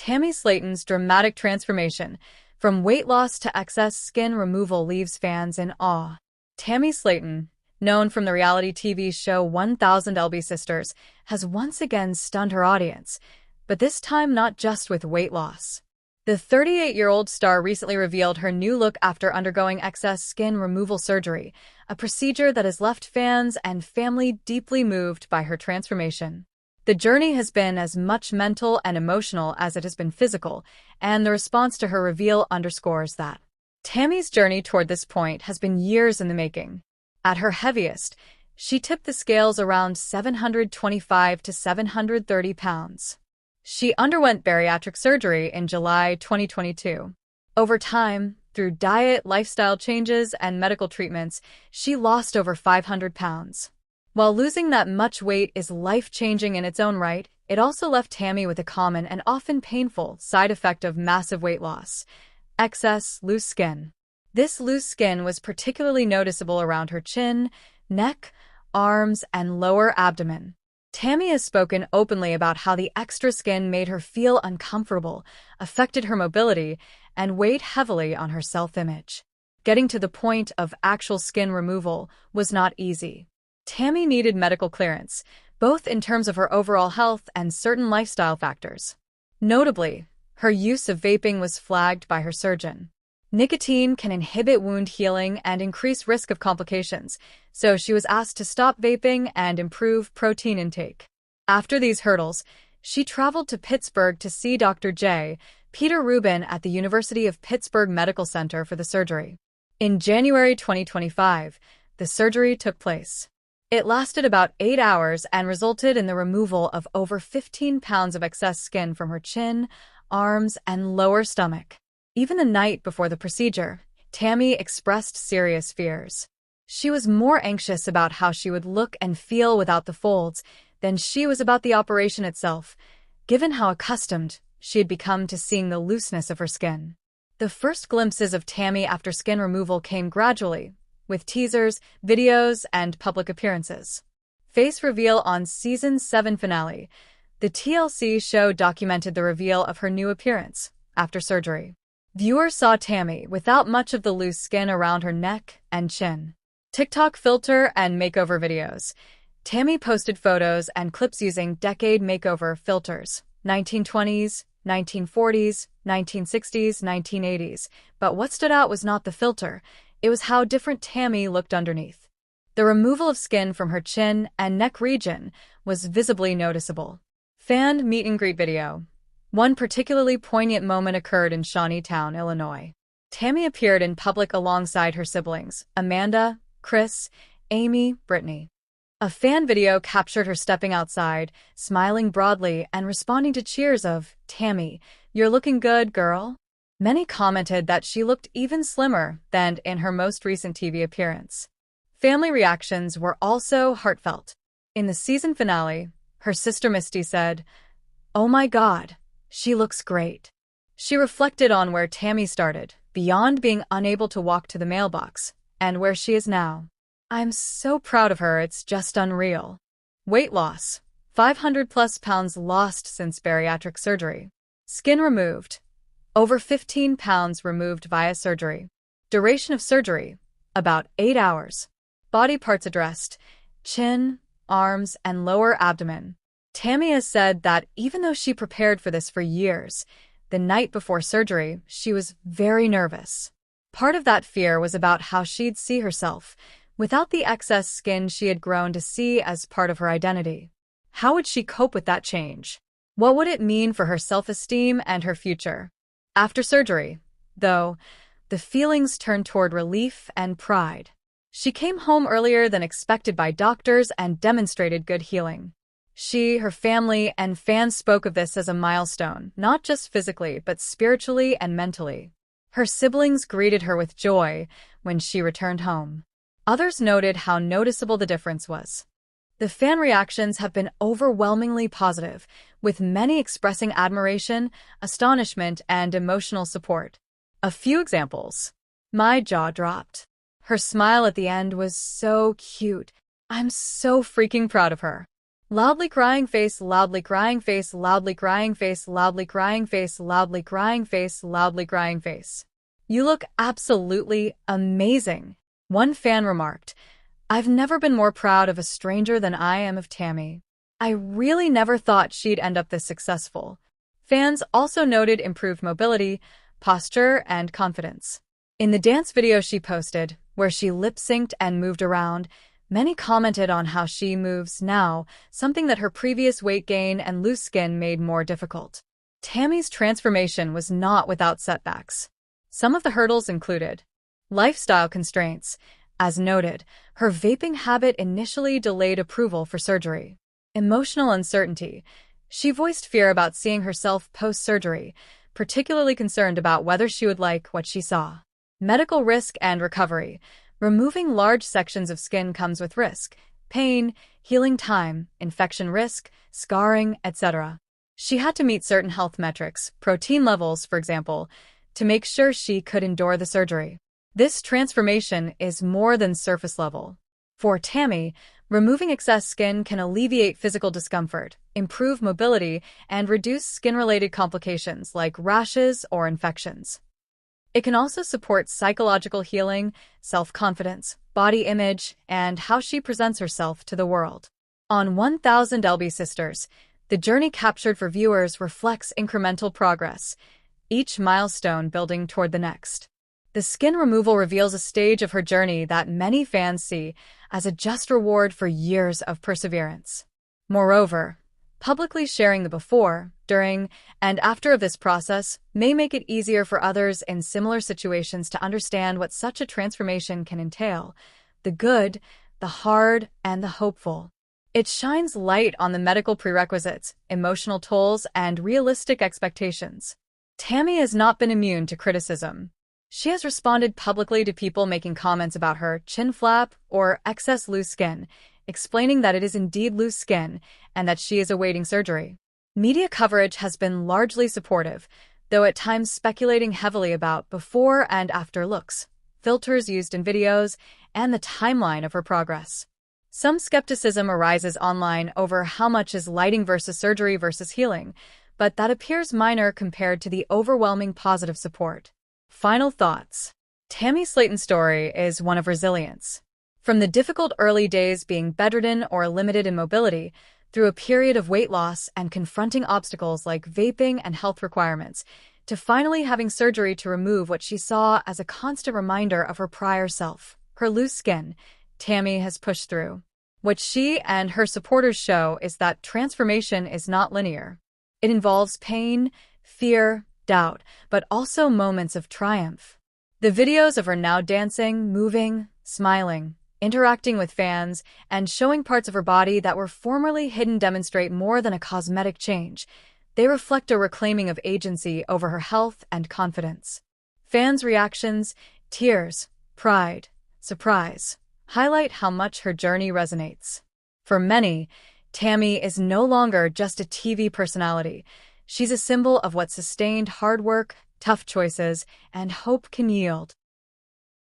Tammy Slaton's dramatic transformation from weight loss to excess skin removal leaves fans in awe. Tammy Slaton, known from the reality TV show 1000 LB Sisters, has once again stunned her audience, but this time not just with weight loss. The 38-year-old star recently revealed her new look after undergoing excess skin removal surgery, a procedure that has left fans and family deeply moved by her transformation. The journey has been as much mental and emotional as it has been physical, and the response to her reveal underscores that. Tammy's journey toward this point has been years in the making. At her heaviest, she tipped the scales around 725 to 730 pounds. She underwent bariatric surgery in July 2022. Over time, through diet, lifestyle changes, and medical treatments, she lost over 500 pounds. While losing that much weight is life-changing in its own right, it also left Tammy with a common and often painful side effect of massive weight loss: excess loose skin. This loose skin was particularly noticeable around her chin, neck, arms, and lower abdomen. Tammy has spoken openly about how the extra skin made her feel uncomfortable, affected her mobility, and weighed heavily on her self-image. Getting to the point of actual skin removal was not easy. Tammy needed medical clearance, both in terms of her overall health and certain lifestyle factors. Notably, her use of vaping was flagged by her surgeon. Nicotine can inhibit wound healing and increase risk of complications, so she was asked to stop vaping and improve protein intake. After these hurdles, she traveled to Pittsburgh to see Dr. J. Peter Rubin at the University of Pittsburgh Medical Center for the surgery. In January 2025, the surgery took place. It lasted about 8 hours and resulted in the removal of over 15 pounds of excess skin from her chin, arms, and lower stomach. Even the night before the procedure, Tammy expressed serious fears. She was more anxious about how she would look and feel without the folds than she was about the operation itself, given how accustomed she had become to seeing the looseness of her skin. The first glimpses of Tammy after skin removal came gradually, with teasers, videos, and public appearances. Face reveal on Season 7 finale. The TLC show documented the reveal of her new appearance after surgery. Viewers saw Tammy without much of the loose skin around her neck and chin. TikTok filter and makeover videos. Tammy posted photos and clips using decade makeover filters, 1920s, 1940s, 1960s, 1980s. But what stood out was not the filter, it was how different Tammy looked underneath. The removal of skin from her chin and neck region was visibly noticeable. Fan meet and greet video. One particularly poignant moment occurred in Shawneetown, Illinois. Tammy appeared in public alongside her siblings, Amanda, Chris, Amy, Brittany. A fan video captured her stepping outside, smiling broadly and responding to cheers of, "Tammy, you're looking good, girl." Many commented that she looked even slimmer than in her most recent TV appearance. Family reactions were also heartfelt. In the season finale, her sister Misty said, "Oh my God, she looks great." She reflected on where Tammy started, beyond being unable to walk to the mailbox, and where she is now. "I'm so proud of her, it's just unreal." Weight loss. 500+ pounds lost since bariatric surgery. Skin removed. Over 15 pounds removed via surgery. Duration of surgery. About 8 hours. Body parts addressed. Chin, arms, and lower abdomen. Tammy has said that even though she prepared for this for years, the night before surgery, she was very nervous. Part of that fear was about how she'd see herself, without the excess skin she had grown to see as part of her identity. How would she cope with that change? What would it mean for her self-esteem and her future? After surgery, though, the feelings turned toward relief and pride. She came home earlier than expected by doctors and demonstrated good healing. She, her family, and fans spoke of this as a milestone, not just physically, but spiritually and mentally. Her siblings greeted her with joy when she returned home. Others noted how noticeable the difference was. The fan reactions have been overwhelmingly positive, with many expressing admiration, astonishment, and emotional support. A few examples. My jaw dropped. Her smile at the end was so cute. I'm so freaking proud of her. Loudly crying face, loudly crying face, loudly crying face, loudly crying face, loudly crying face, loudly crying face. You look absolutely amazing. One fan remarked, "I've never been more proud of a stranger than I am of Tammy. I really never thought she'd end up this successful." Fans also noted improved mobility, posture, and confidence. In the dance video she posted, where she lip-synced and moved around, many commented on how she moves now, something that her previous weight gain and loose skin made more difficult. Tammy's transformation was not without setbacks. Some of the hurdles included lifestyle constraints. As noted, her vaping habit initially delayed approval for surgery. Emotional uncertainty. She voiced fear about seeing herself post-surgery, particularly concerned about whether she would like what she saw. Medical risk and recovery. Removing large sections of skin comes with risk, pain, healing time, infection risk, scarring, etc. She had to meet certain health metrics, protein levels, for example, to make sure she could endure the surgery. This transformation is more than surface level. For Tammy, removing excess skin can alleviate physical discomfort, improve mobility, and reduce skin-related complications like rashes or infections. It can also support psychological healing, self-confidence, body image, and how she presents herself to the world. On 1000 LB Sisters, the journey captured for viewers reflects incremental progress, each milestone building toward the next. The skin removal reveals a stage of her journey that many fans see as a just reward for years of perseverance. Moreover, publicly sharing the before, during, and after of this process may make it easier for others in similar situations to understand what such a transformation can entail, the good, the hard, and the hopeful. It shines light on the medical prerequisites, emotional tolls, and realistic expectations. Tammy has not been immune to criticism. She has responded publicly to people making comments about her chin flap or excess loose skin, explaining that it is indeed loose skin and that she is awaiting surgery. Media coverage has been largely supportive, though at times speculating heavily about before and after looks, filters used in videos, and the timeline of her progress. Some skepticism arises online over how much is lighting versus surgery versus healing, but that appears minor compared to the overwhelming positive support. Final thoughts. Tammy Slaton's story is one of resilience. From the difficult early days being bedridden or limited in mobility, through a period of weight loss and confronting obstacles like vaping and health requirements, to finally having surgery to remove what she saw as a constant reminder of her prior self, her loose skin, Tammy has pushed through. What she and her supporters show is that transformation is not linear. It involves pain, fear, doubt, but also moments of triumph. The videos of her now dancing, moving, smiling, interacting with fans, and showing parts of her body that were formerly hidden demonstrate more than a cosmetic change. They reflect a reclaiming of agency over her health and confidence. Fans' reactions, tears, pride, surprise, highlight how much her journey resonates. For many, Tammy is no longer just a TV personality. She's a symbol of what sustained hard work, tough choices, and hope can yield.